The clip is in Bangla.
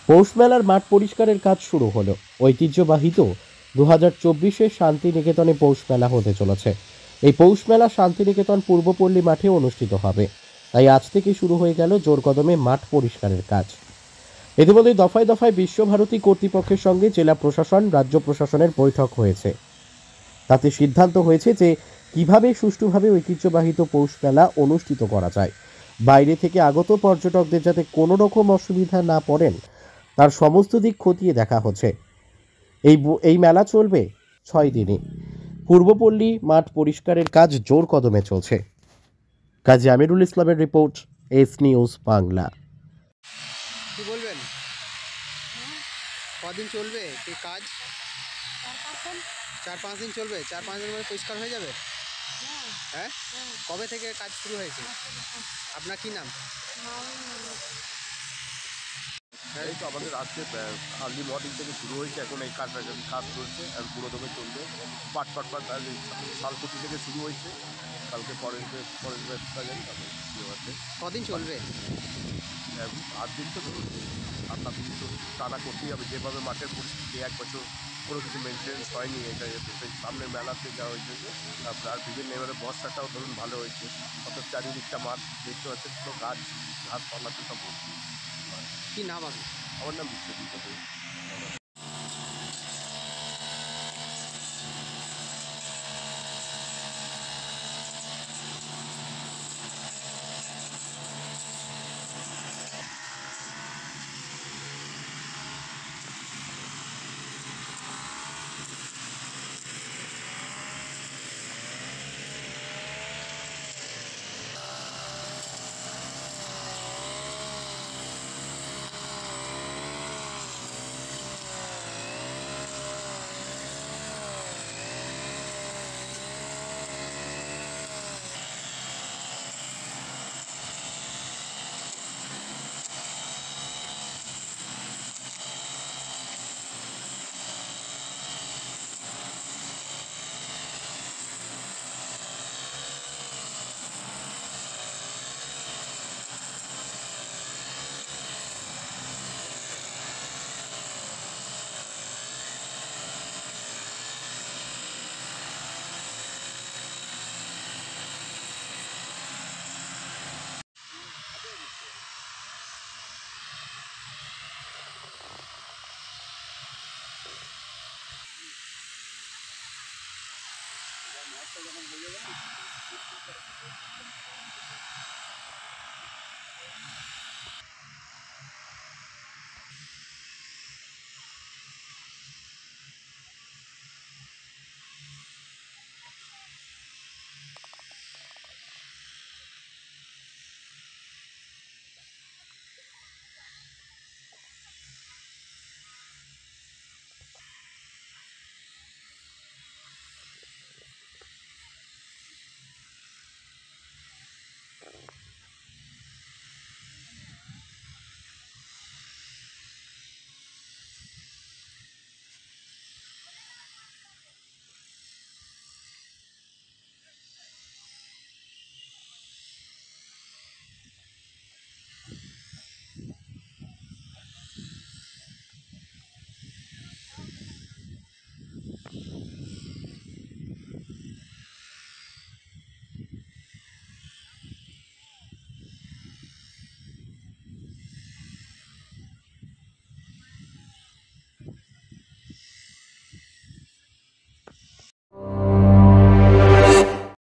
পৌষ মেলার মাঠ পরিষ্কারের কাজ শুরু হলো। ঐতিহ্যবাহিত 2024-এর শান্তিনিকেতনে পৌষ মেলা হতে চলেছে। এই পৌষ মেলা শান্তিনিকেতন পূর্বপল্লী মাঠে অনুষ্ঠিত হবে। তাই আজ থেকে শুরু হয়ে গেল জোর কদমে মাঠ পরিষ্কারের কাজ। ইতিমধ্যে দফায় দফায় বিশ্বভারতী কর্তৃপক্ষের সঙ্গে জেলা প্রশাসন, রাজ্য প্রশাসনের বৈঠক হয়েছে। তাতে সিদ্ধান্ত হয়েছে যে কিভাবে সুষ্ঠুভাবে ঐতিহ্যবাহিত পৌষ মেলা অনুষ্ঠিত করা যায়। বাইরে থেকে আগত পর্যটকদের যাতে কোনো রকম অসুবিধা না পড়েন তার সমস্ত দিক খতিয়ে দেখা হচ্ছে। এই মেলা চলবে 6 দিনে। পূর্বপল্লী মাঠ পরিষ্কারের কাজ জোর কদমে চলছে। কাজী আমিরুল ইসলামের রিপোর্ট, এস নিউজ বাংলা। কি বলবেন? কদিন চলবে এই কাজ? 4-5 দিন চলবে। 4-5 দিনের মধ্যে পরিষ্কার হয়ে যাবে? হ্যাঁ। কবে থেকে কাজ শুরু হয়েছে? আপনার কি নাম? এই তো আমাদের আজকে আর্লি মর্নিং থেকে শুরু হয়েছে। এখন এই কাজ চলছে আর পুরোদমে চলবে। পাট শালকুটি থেকে শুরু হয়েছে। কালকে পরের আছে। কদিন চলবে? 8 দিন তো চলছে। 8 দিন তো টানা করতেই হবে। যেভাবে মাঠের পরিস্থিতি, 1 বছর কোনো কিছু মেনটেন্স হয়নি। এটা সামনে মেলাতে যা হয়েছে যে আপনার বিভিন্ন এবারে বর্ষাটাও ধরুন ভালো হয়েছে। অর্থাৎ চারিদিকটা মাঠ দেখতে পাচ্ছেন, পুরো গাছপালাতে সব ভর্তি। কি নাম আপনি? আমার নাম বিশ্বজিৎ।